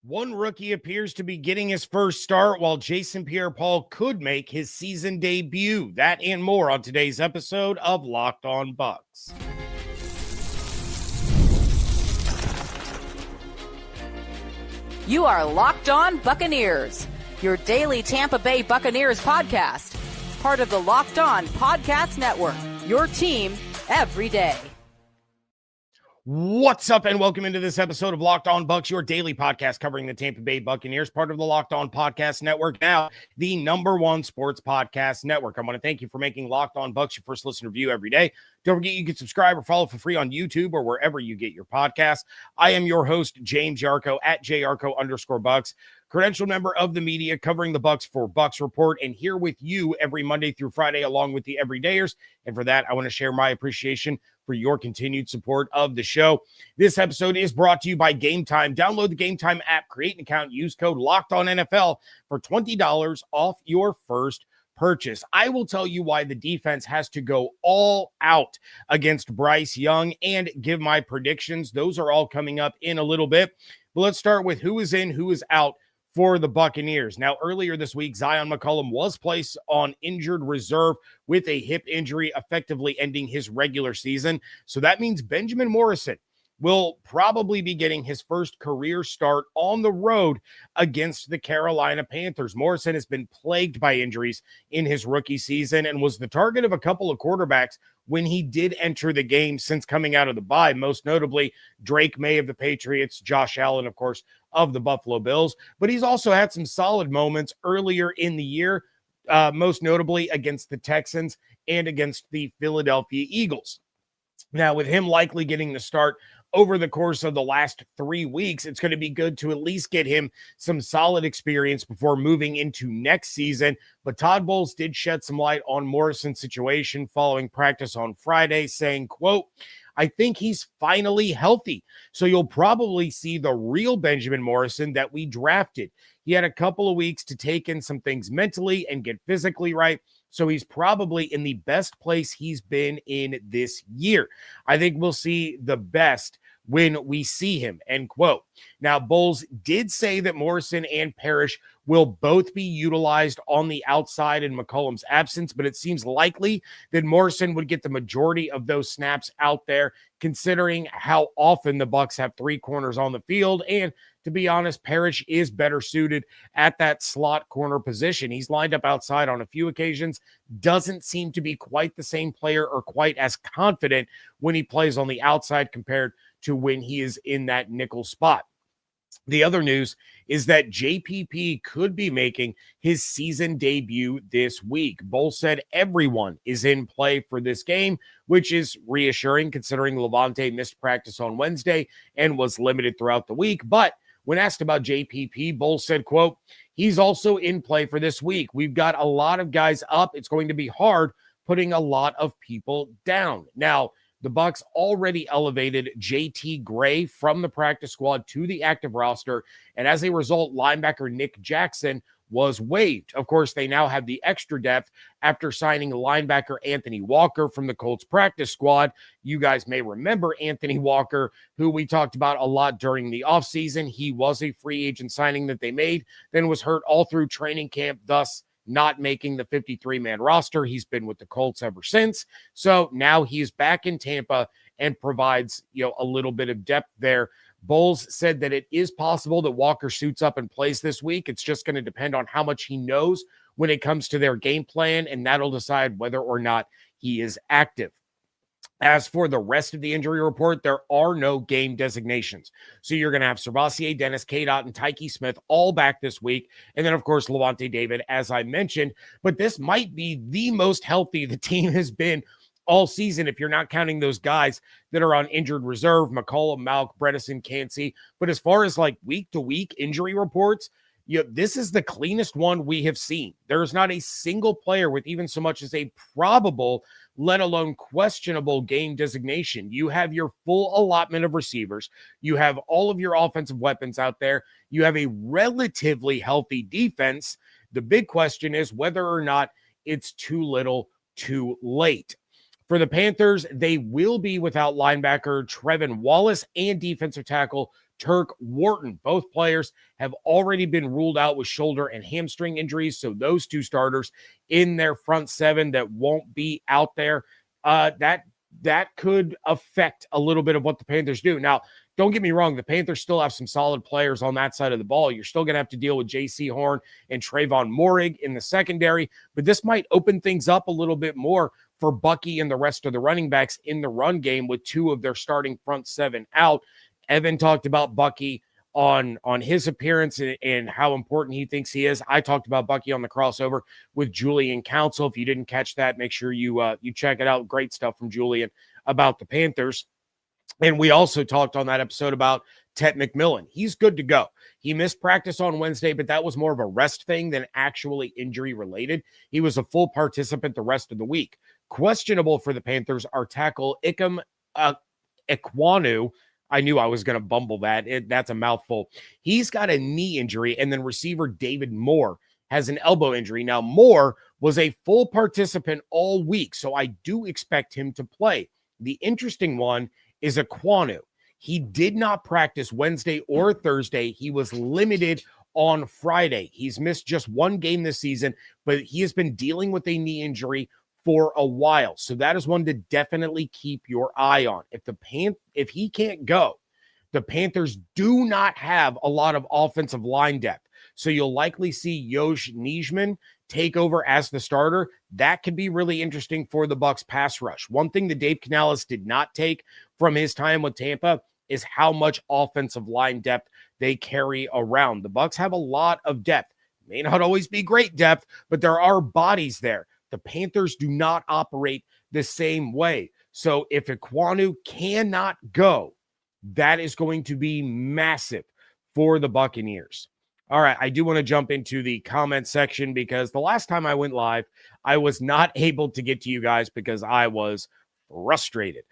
One rookie appears to be getting his first start, while Jason Pierre-Paul could make his season debut. That and more on today's episode of Locked On Bucs. You are Locked On Buccaneers, your daily Tampa Bay Buccaneers podcast. Part of the Locked On Podcast Network, your team every day. What's up, and welcome into this episode of Locked On Bucs, your daily podcast covering the Tampa Bay Buccaneers, part of the Locked On Podcast Network, now the #1 sports podcast network. I want to thank you for making Locked On Bucs your first listen review every day. Don't forget you can subscribe or follow for free on YouTube or wherever you get your podcasts. I am your host, James Yarcho, at JYarcho_Bucs, credentialed member of the media covering the Bucs for Bucs Report, and here with you every Monday through Friday along with the everydayers. And for that, I want to share my appreciation for your continued support of the show. This episode is brought to you by Game Time. Download the Game Time app, create an account, use code LOCKEDONNFL for $20 off your first purchase. I will tell you why the defense has to go all out against Bryce Young and give my predictions. Those are all coming up in a little bit. But let's start with who is in, who is out for the Buccaneers. Now, earlier this week, Zion McCollum was placed on injured reserve with a hip injury, effectively ending his regular season. So that means Benjamin Morrison will probably be getting his first career start on the road against the Carolina Panthers. Morrison has been plagued by injuries in his rookie season and was the target of a couple of quarterbacks when he did enter the game since coming out of the bye, most notably Drake May of the Patriots, Josh Allen, of course, of the Buffalo Bills. But he's also had some solid moments earlier in the year, most notably against the Texans and against the Philadelphia Eagles. Now, with him likely getting the start over the course of the last 3 weeks, it's going to be good to at least get him some solid experience before moving into next season. But Todd Bowles did shed some light on Morrison's situation following practice on Friday, saying, quote, "I think he's finally healthy. So you'll probably see the real Benjamin Morrison that we drafted. He had a couple of weeks to take in some things mentally and get physically right. So he's probably in the best place he's been in this year. I think we'll see the best when we see him," end quote. Now, Bowles did say that Morrison and Parrish will both be utilized on the outside in McCollum's absence, but it seems likely that Morrison would get the majority of those snaps out there, considering how often the Bucs have three corners on the field. And to be honest, Parrish is better suited at that slot corner position. He's lined up outside on a few occasions, doesn't seem to be quite the same player or quite as confident when he plays on the outside compared to when he is in that nickel spot. The other news is that JPP could be making his season debut this week. Bowles said everyone is in play for this game, which is reassuring considering Levante missed practice on Wednesday and was limited throughout the week. But when asked about JPP, Bowles said, quote, "He's also in play for this week. We've got a lot of guys up. It's going to be hard putting a lot of people down." Now, the Bucs already elevated JT Gray from the practice squad to the active roster, and as a result, linebacker Nick Jackson was waived. Of course, they now have the extra depth after signing linebacker Anthony Walker from the Colts practice squad. You guys may remember Anthony Walker, who we talked about a lot during the offseason. He was a free agent signing that they made, then was hurt all through training camp, thus not making the 53-man roster. He's been with the Colts ever since. So now he's back in Tampa and provides, a little bit of depth there. Bowles said that it is possible that Walker suits up and plays this week. It's just going to depend on how much he knows when it comes to their game plan, and that'll decide whether or not he is active. As for the rest of the injury report, there are no game designations. So you're going to have Servassier, Dennis, K-Dot, and Tyke Smith all back this week. And then, of course, Levante David, as I mentioned. But this might be the most healthy the team has been all season if you're not counting those guys that are on injured reserve, McCollum, Malk, Bredesen, Cansey. But as far as like week-to-week injury reports, this is the cleanest one we have seen. There's not a single player with even so much as a probable, let alone questionable game designation. You have your full allotment of receivers. You have all of your offensive weapons out there. You have a relatively healthy defense. The big question is whether or not it's too little, too late. For the Panthers, they will be without linebacker Trevin Wallace and defensive tackle Turk Wharton. Both players have already been ruled out with shoulder and hamstring injuries. So those two starters in their front seven that won't be out there, that could affect a little bit of what the Panthers do. Now, don't get me wrong, the Panthers still have some solid players on that side of the ball. You're still going to have to deal with J.C. Horn and Trayvon Moehrig in the secondary, but this might open things up a little bit more for Bucky and the rest of the running backs in the run game with two of their starting front seven out. Evan talked about Bucky on his appearance and how important he thinks he is. I talked about Bucky on the crossover with Julian Council. If you didn't catch that, make sure you check it out. Great stuff from Julian about the Panthers. And we also talked on that episode about Tet McMillan. He's good to go. He missed practice on Wednesday, but that was more of a rest thing than actually injury related. He was a full participant the rest of the week. Questionable for the Panthers are tackle Ikem Ekwonu. I knew I was going to bumble that. That's a mouthful. He's got a knee injury, and then receiver David Moore has an elbow injury. Now, Moore was a full participant all week, so I do expect him to play. The interesting one is Ekwonu. He did not practice Wednesday or Thursday. He was limited on Friday. He's missed just one game this season, but he has been dealing with a knee injury for a while. So that is one to definitely keep your eye on. If he can't go, the Panthers do not have a lot of offensive line depth. So you'll likely see Yosh Nijman take over as the starter. That could be really interesting for the Bucs pass rush. One thing that Dave Canales did not take from his time with Tampa is how much offensive line depth they carry around. The Bucs have a lot of depth. May not always be great depth, but there are bodies there. The Panthers do not operate the same way. So if Ekwonu cannot go, that is going to be massive for the Buccaneers. All right, I do want to jump into the comment section because the last time I went live, I was not able to get to you guys because I was frustrated.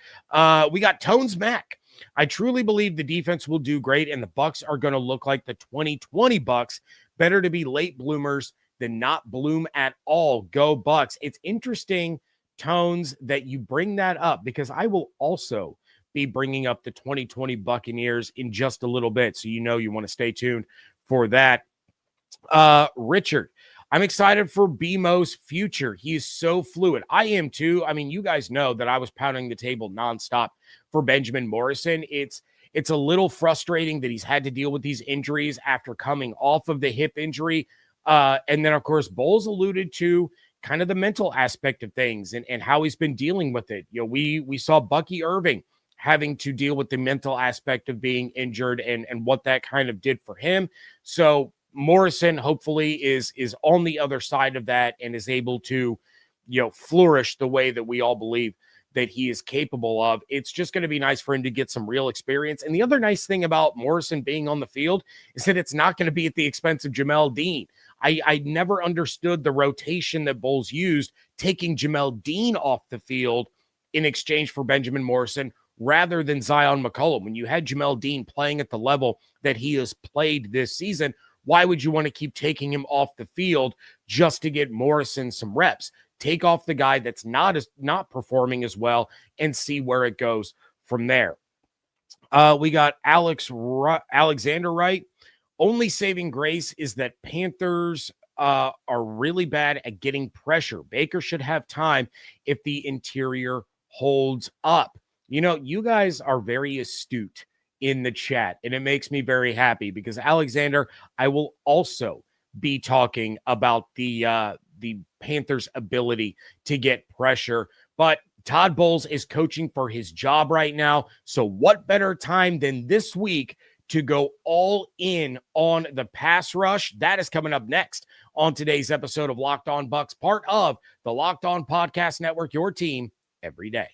We got Tones Mac. I truly believe the defense will do great and the Bucs are going to look like the 2020 Bucs. Better to be late bloomers than not bloom at all. Go Bucs. It's interesting, Tones, that you bring that up because I will also be bringing up the 2020 Buccaneers in just a little bit. So you want to stay tuned for that. Richard, I'm excited for BMO's future. He is so fluid. I am too. I mean, you guys know that I was pounding the table nonstop for Benjamin Morrison. It's a little frustrating that he's had to deal with these injuries after coming off of the hip injury. And then, of course, Bowles alluded to kind of the mental aspect of things and how he's been dealing with it. We saw Bucky Irving having to deal with the mental aspect of being injured and what that kind of did for him. So Morrison hopefully is on the other side of that and is able to, flourish the way that we all believe that he is capable of. It's just going to be nice for him to get some real experience. And the other nice thing about Morrison being on the field is that it's not going to be at the expense of Jamel Dean. I never understood the rotation that Bowles used, taking Jamel Dean off the field in exchange for Benjamin Morrison rather than Zion McCollum. When you had Jamel Dean playing at the level that he has played this season, why would you want to keep taking him off the field just to get Morrison some reps? Take off the guy that's not performing as well and see where it goes from there. We got Alexander Wright. Only saving grace is that Panthers are really bad at getting pressure. Baker should have time if the interior holds up. You guys are very astute in the chat, and it makes me very happy because, Alexander, I will also be talking about the Panthers' ability to get pressure. But Todd Bowles is coaching for his job right now, so what better time than this week to go all in on the pass rush? That is coming up next on today's episode of Locked On Bucs, part of the Locked On Podcast Network, your team every day.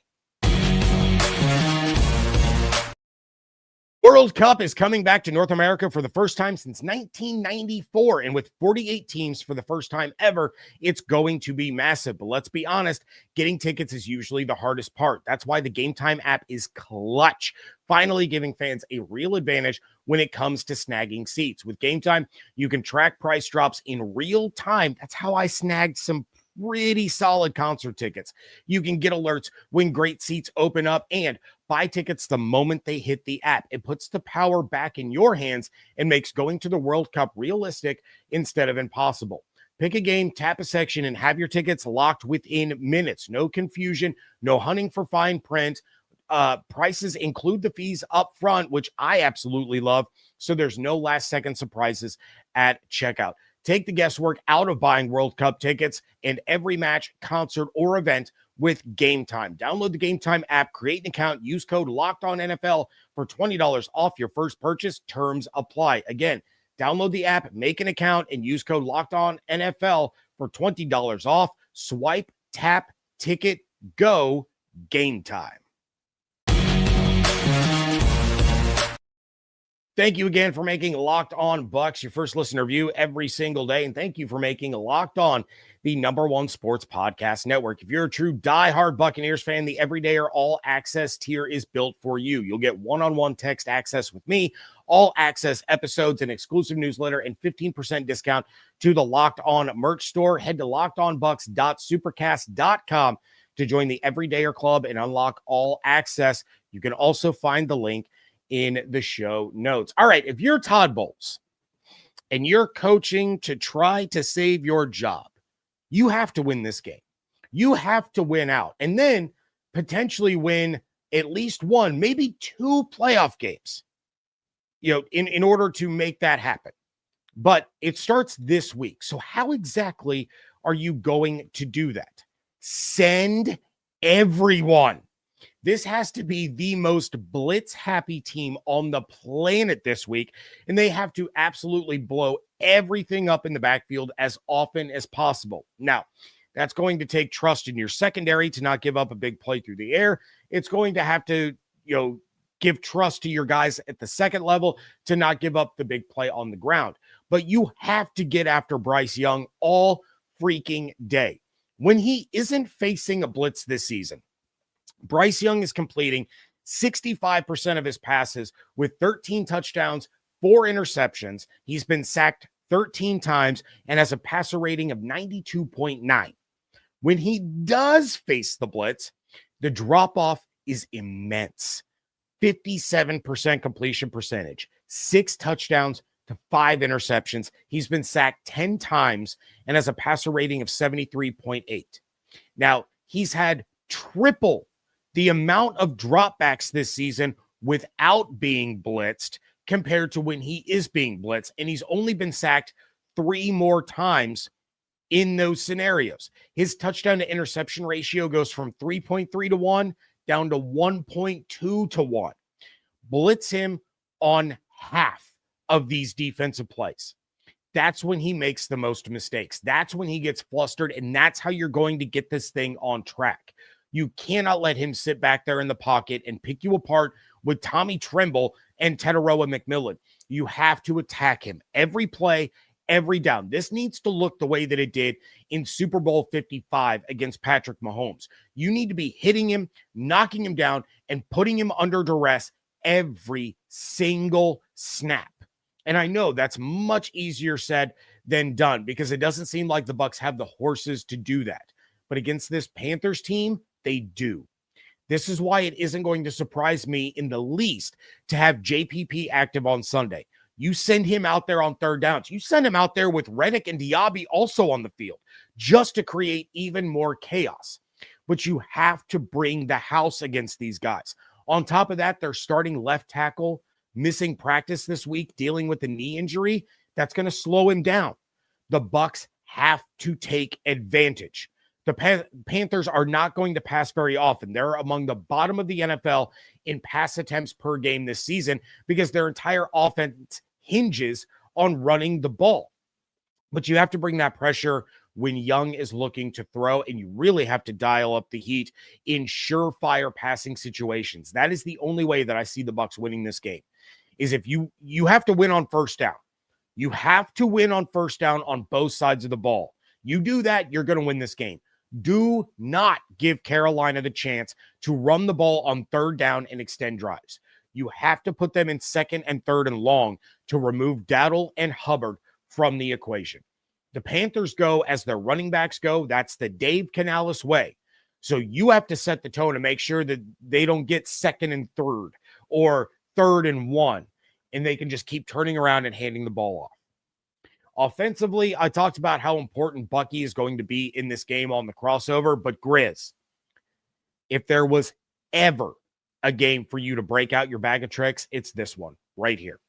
World Cup is coming back to North America for the first time since 1994, and with 48 teams for the first time ever, it's going to be massive. But let's be honest, getting tickets is usually the hardest part. That's why the Game Time app is clutch, finally giving fans a real advantage when it comes to snagging seats. With Game Time, you can track price drops in real time. That's how I snagged some pretty solid concert tickets. You can get alerts when great seats open up and buy tickets the moment they hit the app. It puts the power back in your hands and makes going to the World Cup realistic instead of impossible. Pick a game, tap a section, and have your tickets locked within minutes. No confusion, no hunting for fine print. Prices include the fees up front, which I absolutely love. So there's no last second surprises at checkout. Take the guesswork out of buying World Cup tickets and every match, concert, or event with Game Time. Download the Game Time app, create an account, use code LOCKEDONNFL for $20 off your first purchase. Terms apply. Again, download the app, make an account, and use code LOCKEDONNFL for $20 off. Swipe, tap, ticket, go, Game Time. Thank you again for making Locked On Bucs your first listener view every single day. And thank you for making Locked On the #1 sports podcast network. If you're a true diehard Buccaneers fan, the Everyday or All Access tier is built for you. You'll get one-on-one text access with me, all access episodes, an exclusive newsletter, and 15% discount to the Locked On merch store. Head to lockedonbucs.supercast.com to join the Everydayer Club and unlock all access. You can also find the link in the show notes. All right, if you're Todd Bowles and you're coaching to try to save your job, you have to win this game. You have to win out and then potentially win at least one, maybe two playoff games, in order to make that happen. But it starts this week. So how exactly are you going to do that? Send everyone. This has to be the most blitz-happy team on the planet this week, and they have to absolutely blow everything up in the backfield as often as possible. Now, that's going to take trust in your secondary to not give up a big play through the air. It's going to have to, give trust to your guys at the second level to not give up the big play on the ground. But you have to get after Bryce Young all freaking day. When he isn't facing a blitz this season, Bryce Young is completing 65% of his passes with 13 touchdowns, 4 interceptions. He's been sacked 13 times and has a passer rating of 92.9. When he does face the blitz, the drop-off is immense. 57% completion percentage, 6 touchdowns to 5 interceptions. He's been sacked 10 times and has a passer rating of 73.8. Now, he's had triple the amount of dropbacks this season without being blitzed compared to when he is being blitzed. And he's only been sacked 3 more times in those scenarios. His touchdown to interception ratio goes from 3.3 to 1 down to 1.2 to 1. Blitz him on half of these defensive plays. That's when he makes the most mistakes. That's when he gets flustered, and that's how you're going to get this thing on track. You cannot let him sit back there in the pocket and pick you apart with Tommy Tremble and Teteroa McMillan. You have to attack him every play, every down. This needs to look the way that it did in Super Bowl 55 against Patrick Mahomes. You need to be hitting him, knocking him down, and putting him under duress every single snap. And I know that's much easier said than done because it doesn't seem like the Bucs have the horses to do that. But against this Panthers team, they do. This is why it isn't going to surprise me in the least to have JPP active on Sunday. You send him out there on third downs. You send him out there with Reddick and Diaby also on the field just to create even more chaos. But you have to bring the house against these guys. On top of that, they're starting left tackle, missing practice this week, dealing with a knee injury. That's going to slow him down. The Bucs have to take advantage. The Panthers are not going to pass very often. They're among the bottom of the NFL in pass attempts per game this season because their entire offense hinges on running the ball. But you have to bring that pressure when Young is looking to throw, and you really have to dial up the heat in surefire passing situations. That is the only way that I see the Bucs winning this game, is if you have to win on first down. You have to win on first down on both sides of the ball. You do that, you're going to win this game. Do not give Carolina the chance to run the ball on third down and extend drives. You have to put them in second and third and long to remove Dowdle and Hubbard from the equation. The Panthers go as their running backs go. That's the Dave Canales way. So you have to set the tone and make sure that they don't get second and third or third and one, and they can just keep turning around and handing the ball off. Offensively, I talked about how important Bucky is going to be in this game on the crossover, but Grizz, if there was ever a game for you to break out your bag of tricks, it's this one right here.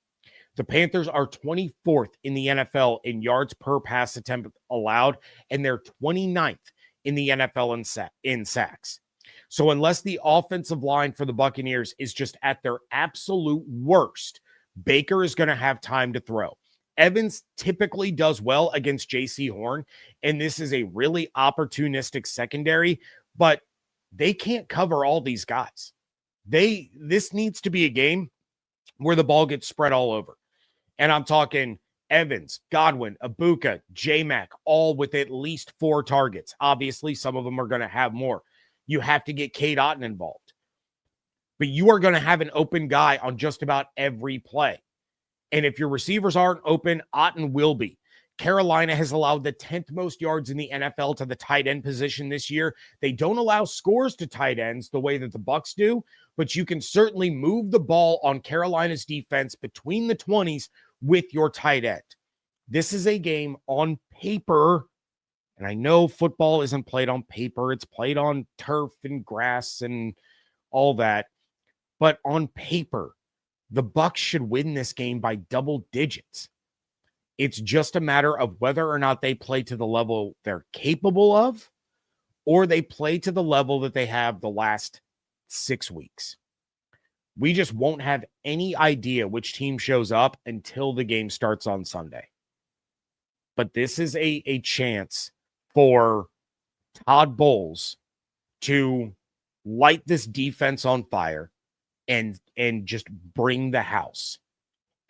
The Panthers are 24th in the NFL in yards per pass attempt allowed, and they're 29th in the NFL in sacks. So unless the offensive line for the Buccaneers is just at their absolute worst, Baker is going to have time to throw. Evans typically does well against J.C. Horn, and this is a really opportunistic secondary, but they can't cover all these guys. This needs to be a game where the ball gets spread all over. And I'm talking Evans, Godwin, Ibuka, J-Mac, all with at least 4 targets. Obviously, some of them are going to have more. You have to get Cade Otton involved. But you are going to have an open guy on just about every play. And if your receivers aren't open, Otton will be. Carolina has allowed the 10th most yards in the NFL to the tight end position this year. They don't allow scores to tight ends the way that the Bucs do, but you can certainly move the ball on Carolina's defense between the 20s with your tight end. This is a game on paper, and I know football isn't played on paper. It's played on turf and grass and all that. But on paper, the Bucs should win this game by double digits. It's just a matter of whether or not they play to the level they're capable of, or they play to the level that they have the last 6 weeks. We just won't have any idea which team shows up until the game starts on Sunday. But this is a chance for Todd Bowles to light this defense on fire and just bring the house.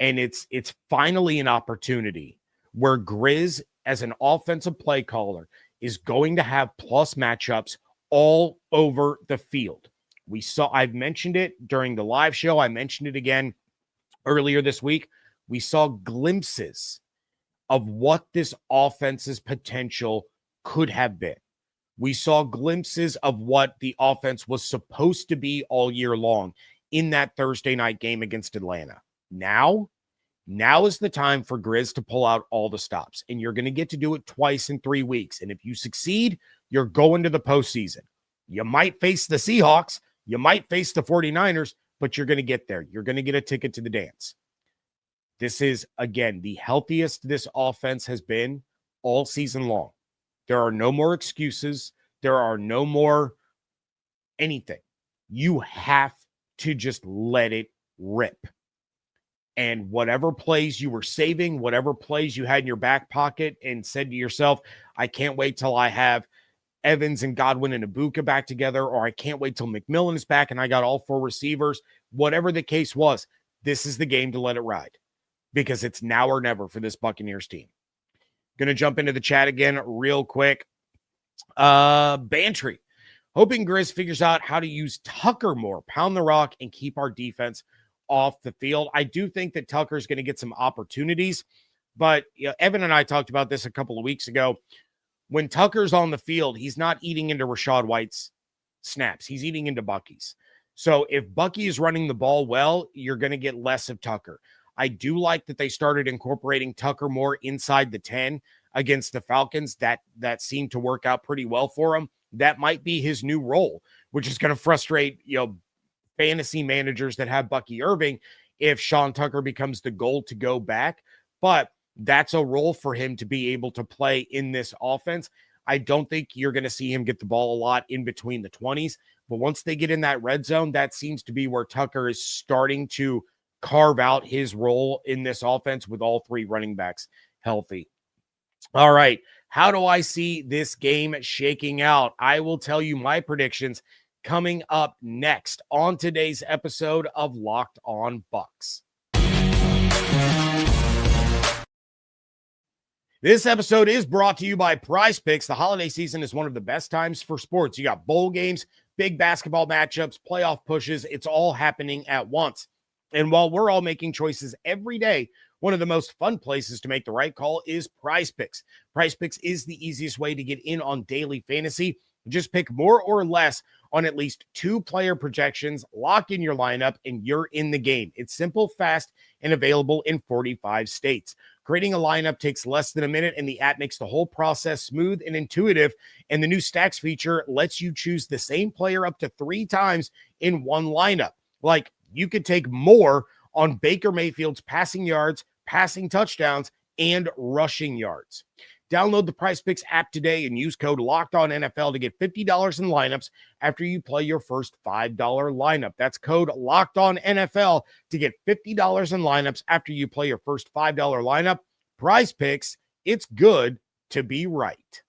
And it's finally an opportunity where Grizz, as an offensive play caller, is going to have plus matchups all over the field. I've mentioned it during the live show. I mentioned it again earlier this week. We saw glimpses of what this offense's potential could have been. We saw glimpses of what the offense was supposed to be all year long in that Thursday night game against Atlanta. Now is the time for Grizz to pull out all the stops, and you're going to get to do it twice in 3 weeks. And if you succeed, you're going to the postseason. You might face the Seahawks, you might face the 49ers, but you're going to get there. You're going to get a ticket to the dance. This is, again, the healthiest this offense has been all season long. There are no more excuses. There are no more anything. You have to just let it rip. And whatever plays you were saving, whatever plays you had in your back pocket and said to yourself, I can't wait till I have Evans and Godwin and Ibuka back together, or I can't wait till McMillan is back and I got all 4 receivers. Whatever the case was, this is the game to let it ride because it's now or never for this Buccaneers team. Going to jump into the chat again real quick. Bantry, hoping Grizz figures out how to use Tucker more, pound the rock, and keep our defense off the field. I do think that Tucker's going to get some opportunities, but Evan and I talked about this a couple of weeks ago. When Tucker's on the field, he's not eating into Rachaad White's snaps. He's eating into Bucky's. So if Bucky is running the ball well, you're going to get less of Tucker. I do like that they started incorporating Tucker more inside the 10 against the Falcons. That seemed to work out pretty well for him. That might be his new role, which is going to frustrate, fantasy managers that have Bucky Irving if Sean Tucker becomes the goal to go back. But that's a role for him to be able to play in this offense. I don't think you're going to see him get the ball a lot in between the 20s, but once they get in that red zone, that seems to be where Tucker is starting to carve out his role in this offense with all 3 running backs healthy. All right. How do I see this game shaking out? I will tell you my predictions coming up next on today's episode of Locked On Bucs. This episode is brought to you by PrizePicks. The holiday season is one of the best times for sports. You got bowl games, big basketball matchups, playoff pushes. It's all happening at once. And while we're all making choices every day One of the most fun places to make the right call is PrizePicks. PrizePicks is the easiest way to get in on daily fantasy. Just pick more or less on at least 2 player projections, lock in your lineup, and you're in the game. It's simple, fast, and available in 45 states. Creating a lineup takes less than a minute, and the app makes the whole process smooth and intuitive. And the new stacks feature lets you choose the same player up to 3 times in one lineup. Like, you could take more on Baker Mayfield's passing yards, passing touchdowns, and rushing yards. Download the PrizePicks app today and use code LOCKEDONNFL to get $50 in lineups after you play your first $5 lineup. That's code LOCKEDONNFL to get $50 in lineups after you play your first $5 lineup. PrizePicks, it's good to be right.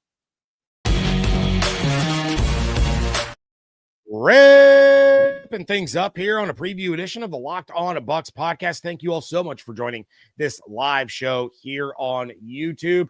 Ripping things up here on a preview edition of the Locked On Bucs podcast. Thank you all so much for joining this live show here on YouTube.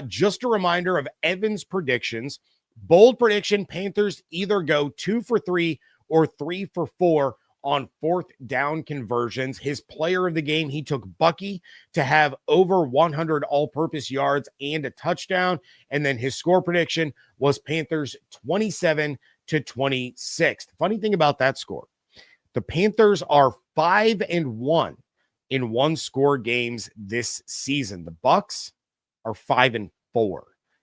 Just a reminder of Evan's predictions. Bold prediction, Panthers either go 2 for 3 or 3 for 4 on 4th down conversions. His player of the game, he took Bucky to have over 100 all-purpose yards and a touchdown. And then his score prediction was Panthers 27-26. The funny thing about that score, the Panthers are 5-1 in one-score games this season. The Bucs are 5-4.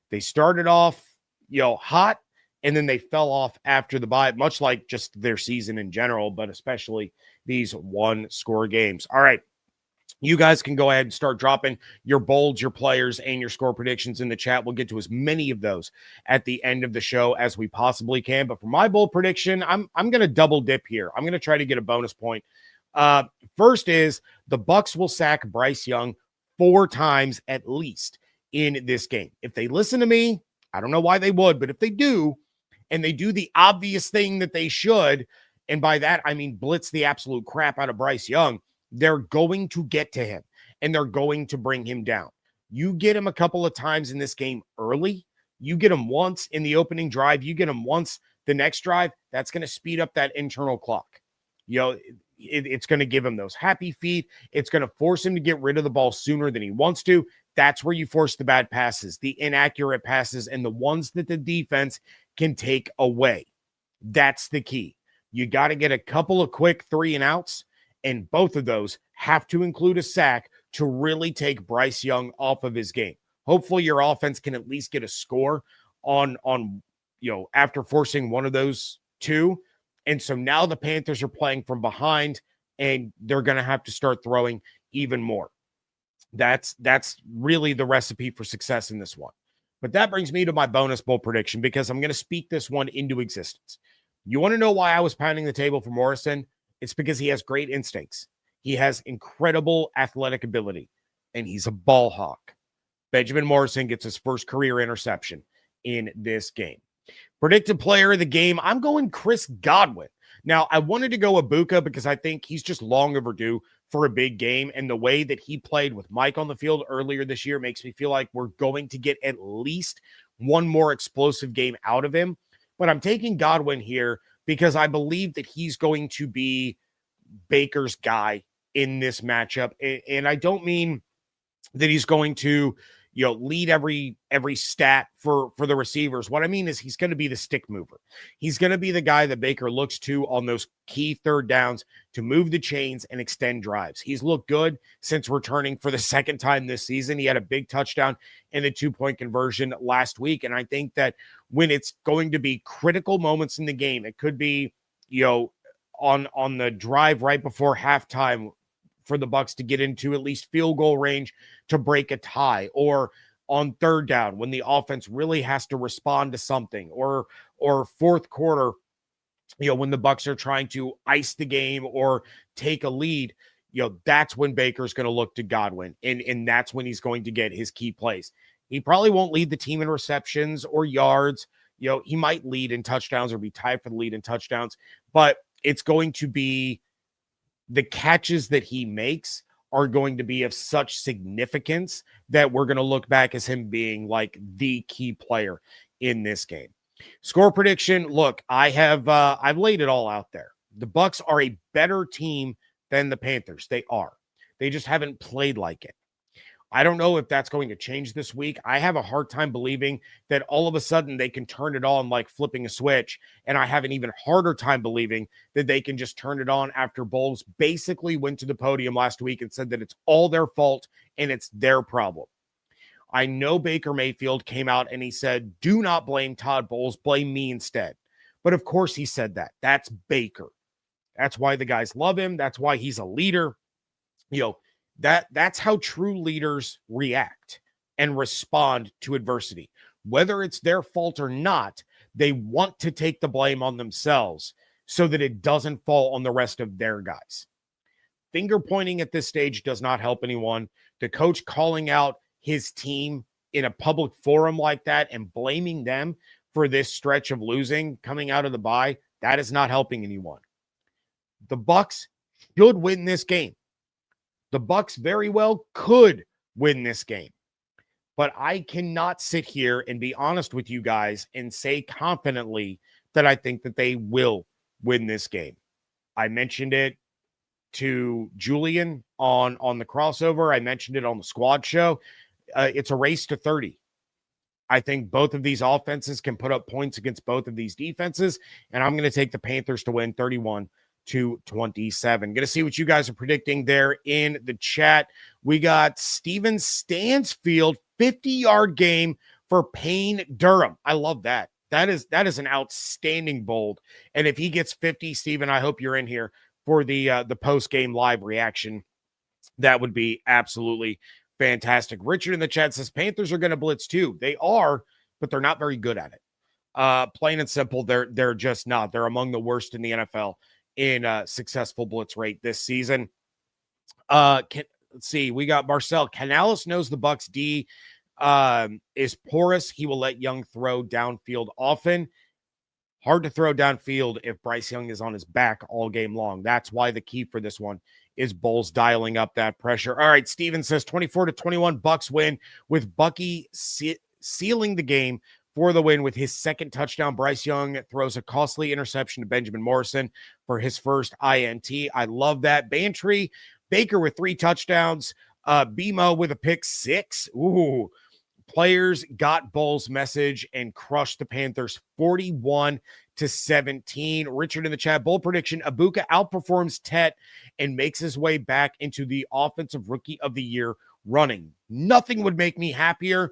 They started off, hot, and then they fell off after the bye, much like just their season in general, but especially these one-score games. All right, you guys can go ahead and start dropping your bolds, your players, and your score predictions in the chat. We'll get to as many of those at the end of the show as we possibly can. But for my bold prediction, I'm going to double dip here. I'm going to try to get a bonus point. First is the Bucs will sack Bryce Young 4 times at least in this game. If they listen to me, I don't know why they would, but if they do, and they do the obvious thing that they should, and by that I mean blitz the absolute crap out of Bryce Young, they're going to get to him, and they're going to bring him down. You get him a couple of times in this game early. You get him once in the opening drive. You get him once the next drive. That's going to speed up that internal clock. It's going to give him those happy feet. It's going to force him to get rid of the ball sooner than he wants to. That's where you force the bad passes, the inaccurate passes, and the ones that the defense can take away. That's the key. You got to get a couple of quick 3-and-outs, and both of those have to include a sack to really take Bryce Young off of his game. Hopefully your offense can at least get a score on after forcing one of those 2. And so now the Panthers are playing from behind, and they're going to have to start throwing even more. That's really the recipe for success in this one. But that brings me to my bonus bowl prediction, because I'm going to speak this one into existence. You want to know why I was pounding the table for Morrison? It's because he has great instincts. He has incredible athletic ability, and he's a ball hawk. Benjamin Morrison gets his first career interception in this game. Predicted player of the game, I'm going Chris Godwin. Now, I wanted to go Ibuka because I think he's just long overdue for a big game, and the way that he played with Mike on the field earlier this year makes me feel like we're going to get at least one more explosive game out of him. But I'm taking Godwin here because I believe that he's going to be Baker's guy in this matchup. And I don't mean that he's going to, lead every stat for the receivers. What I mean is he's going to be the stick mover. He's going to be the guy that Baker looks to on those key 3rd downs to move the chains and extend drives. He's looked good since returning for the 2nd time this season. He had a big touchdown and a 2-point conversion last week. And I think that when it's going to be critical moments in the game, it could be, on the drive right before halftime for the Bucs to get into at least field goal range to break a tie, or on 3rd down when the offense really has to respond to something, or 4th quarter, when the Bucs are trying to ice the game or take a lead, that's when Baker's going to look to Godwin, and that's when he's going to get his key plays. He probably won't lead the team in receptions or yards. He might lead in touchdowns or be tied for the lead in touchdowns, but it's going to be the catches that he makes are going to be of such significance that we're going to look back as him being like the key player in this game. Score prediction. Look, I've laid it all out there. The Bucs are a better team than the Panthers. They are. They just haven't played like it. I don't know if that's going to change this week. I have a hard time believing that all of a sudden they can turn it on like flipping a switch. And I have an even harder time believing that they can just turn it on after Bowles basically went to the podium last week and said that it's all their fault and it's their problem. I know Baker Mayfield came out and he said, do not blame Todd Bowles, blame me instead. But of course he said that. That's Baker. That's why the guys love him. That's why he's a leader. That's how true leaders react and respond to adversity. Whether it's their fault or not, they want to take the blame on themselves so that it doesn't fall on the rest of their guys. Finger pointing at this stage does not help anyone. The coach calling out his team in a public forum like that and blaming them for this stretch of losing coming out of the bye, that is not helping anyone. The Bucs should win this game. The Bucs very well could win this game. But I cannot sit here and be honest with you guys and say confidently that I think that they will win this game. I mentioned it to Julian on the crossover. I mentioned it on the squad show. It's a race to 30. I think both of these offenses can put up points against both of these defenses, and I'm going to take the Panthers to win 31-27. Going to see what you guys are predicting there in the chat. We got Steven Stansfield, 50-yard game for Payne Durham. I love that. That is an outstanding bold. And if he gets 50, Steven, I hope you're in here for the post-game live reaction. That would be absolutely fantastic. Richard in the chat says Panthers are going to blitz too. They are, but they're not very good at it. Plain and simple, they're just not. They're among the worst in the NFL in successful blitz rate this season. Let's see. We got Marcel. Canales knows the Bucs D is porous. He will let Young throw downfield often. Hard to throw downfield if Bryce Young is on his back all game long. That's why the key for this one is Bowles dialing up that pressure. All right, Steven says 24-21 Bucs win with Bucky sealing the game for the win with his second touchdown. Bryce Young throws a costly interception to Benjamin Morrison for his first INT. I love that. Bantry, Baker with 3 touchdowns. BMO with a pick 6. Ooh. Players got Bowles' message and crushed the Panthers 41-17. Richard in the chat, bold prediction, Abuka outperforms Tet and makes his way back into the offensive rookie of the year running. Nothing would make me happier,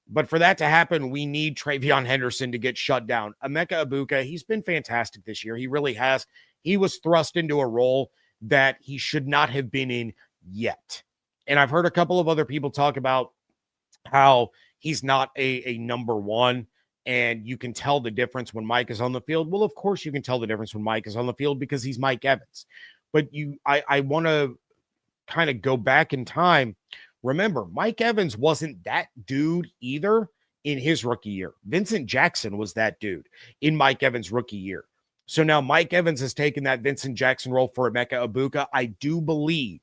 but for that to happen, we need Travion Henderson to get shut down. Emeka Abuka, he's been fantastic this year. He really has. He was thrust into a role that he should not have been in yet. And I've heard a couple of other people talk about how he's not a number one, and you can tell the difference when Mike is on the field. Well, of course you can tell the difference when Mike is on the field because he's Mike Evans. But I want to kind of go back in time. Remember, Mike Evans wasn't that dude either in his rookie year. Vincent Jackson was that dude in Mike Evans' rookie year. So now Mike Evans has taken that Vincent Jackson role for Emeka Abuka. I do believe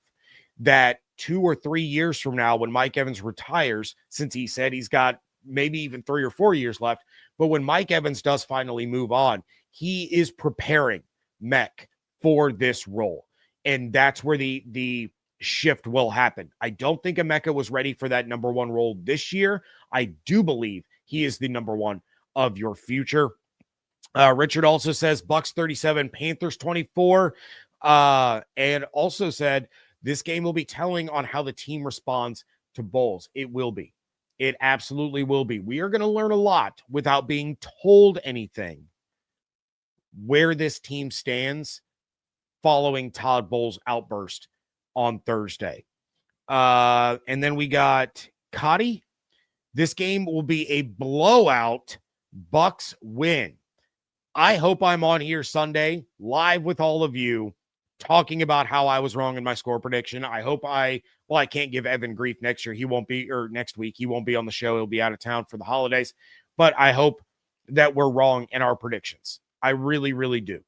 that 2 or 3 years from now, when Mike Evans retires, since he said he's got maybe even 3 or 4 years left, but when Mike Evans does finally move on, he is preparing Mech for this role. And that's where the shift will happen. I don't think Emeka was ready for that number one role this year. I do believe he is the number one of your future. Richard also says Bucs 37, Panthers 24, and also said this game will be telling on how the team responds to Bowles. It will be. It absolutely will be. We are going to learn a lot without being told anything where this team stands following Todd Bowles' outburst on Thursday. And then we got Cotty. This game will be a blowout. Bucs win. I hope I'm on here Sunday live with all of you talking about how I was wrong in my score prediction. I hope I can't give Evan grief next year. He won't be, or next week. He won't be on the show. He'll be out of town for the holidays. But I hope that we're wrong in our predictions. I really, really do.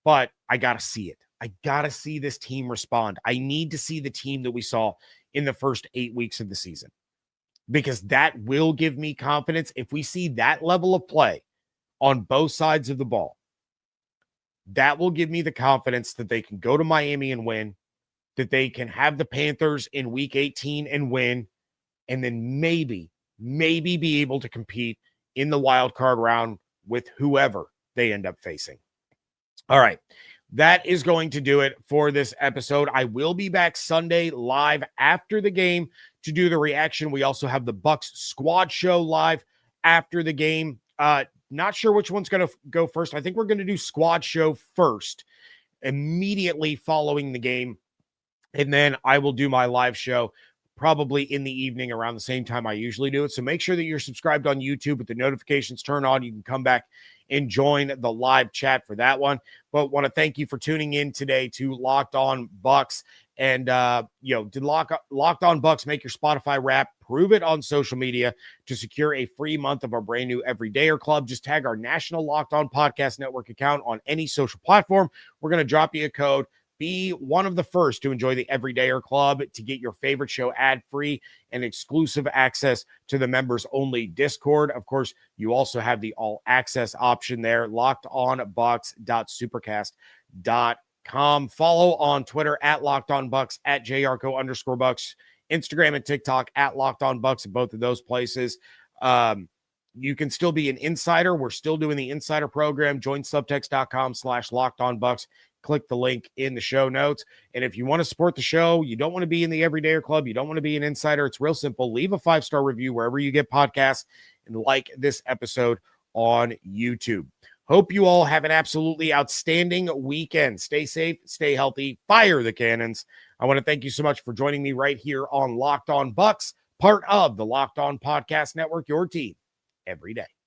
But I got to see it. I got to see this team respond. I need to see the team that we saw in the first 8 weeks of the season, because that will give me confidence. If we see that level of play on both sides of the ball, that will give me the confidence that they can go to Miami and win. that they can have the Panthers in week 18 and win, and then maybe be able to compete in the wild card round with whoever they end up facing. All right. That is going to do it for this episode. I will be back Sunday live after the game to do the reaction. We also have the Bucs squad show live after the game. Not sure which one's going to go first. I think we're going to do squad show first, immediately following the game. And then I will do my live show probably in the evening around the same time I usually do it. So make sure that you're subscribed on YouTube with the notifications turned on. You can come back and join the live chat for that one. But want to thank you for tuning in today to Locked On Bucs. And, did Locked On Bucs make your Spotify wrap? Prove it on social media to secure a free month of our brand new Everydayer Club. Just tag our national Locked On Podcast Network account on any social platform. We're going to drop you a code. Be one of the first to enjoy the Everydayer Club to get your favorite show ad-free and exclusive access to the members-only Discord. Of course, you also have the all-access option there, lockedonbucs.supercast.com. Follow on Twitter at LockedOnBucs, at JYarcho_Bucs, Instagram and TikTok at LockedOnBucs in both of those places. You can still be an insider. We're still doing the insider program. Join subtext.com/LockedOnBucs. Click the link in the show notes. And if you want to support the show, you don't want to be in the Everydayer Club, you don't want to be an insider, it's real simple. Leave a 5-star review wherever you get podcasts and like this episode on YouTube. Hope you all have an absolutely outstanding weekend. Stay safe, stay healthy, fire the cannons. I want to thank you so much for joining me right here on Locked On Bucs, part of the Locked On Podcast Network, your team every day.